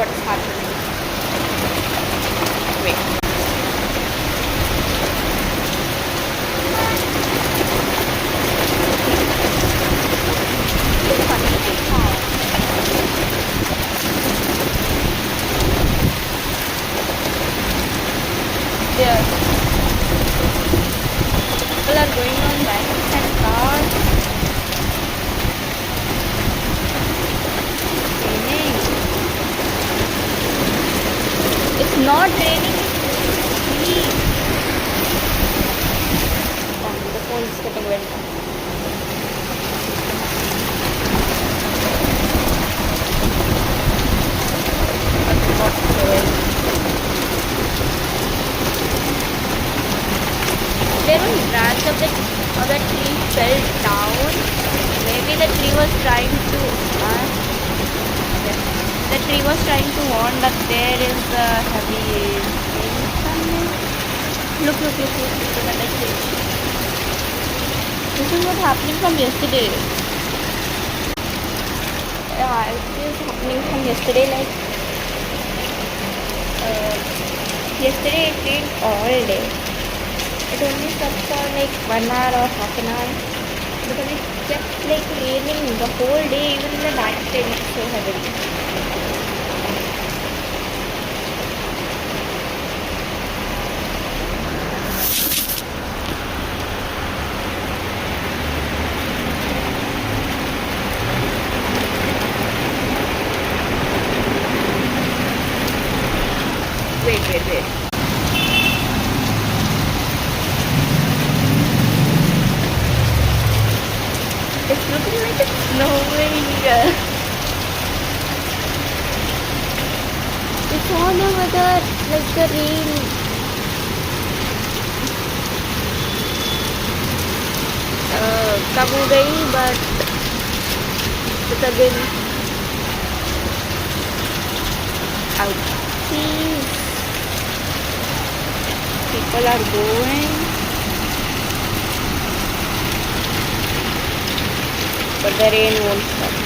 what is happening. Wait. It's funny how there people are going on bikes and cars. Raining. It's not raining. It's the phone is getting wet. There was branch of the tree fell down. Maybe the tree was trying to the tree was trying to warn that there is a heavy rain coming. Look at the tree. This is what happening from yesterday. Yeah, it is happening from yesterday. Like yesterday it rained all day. It only stopped for like 1 hour or half an hour because it kept like raining the whole day, even in the night it rained so heavily. Wait. It's looking like it's snowing. It's all over like the rain. कब हो गई but it's again out. Please. People are going, but the rain won't stop.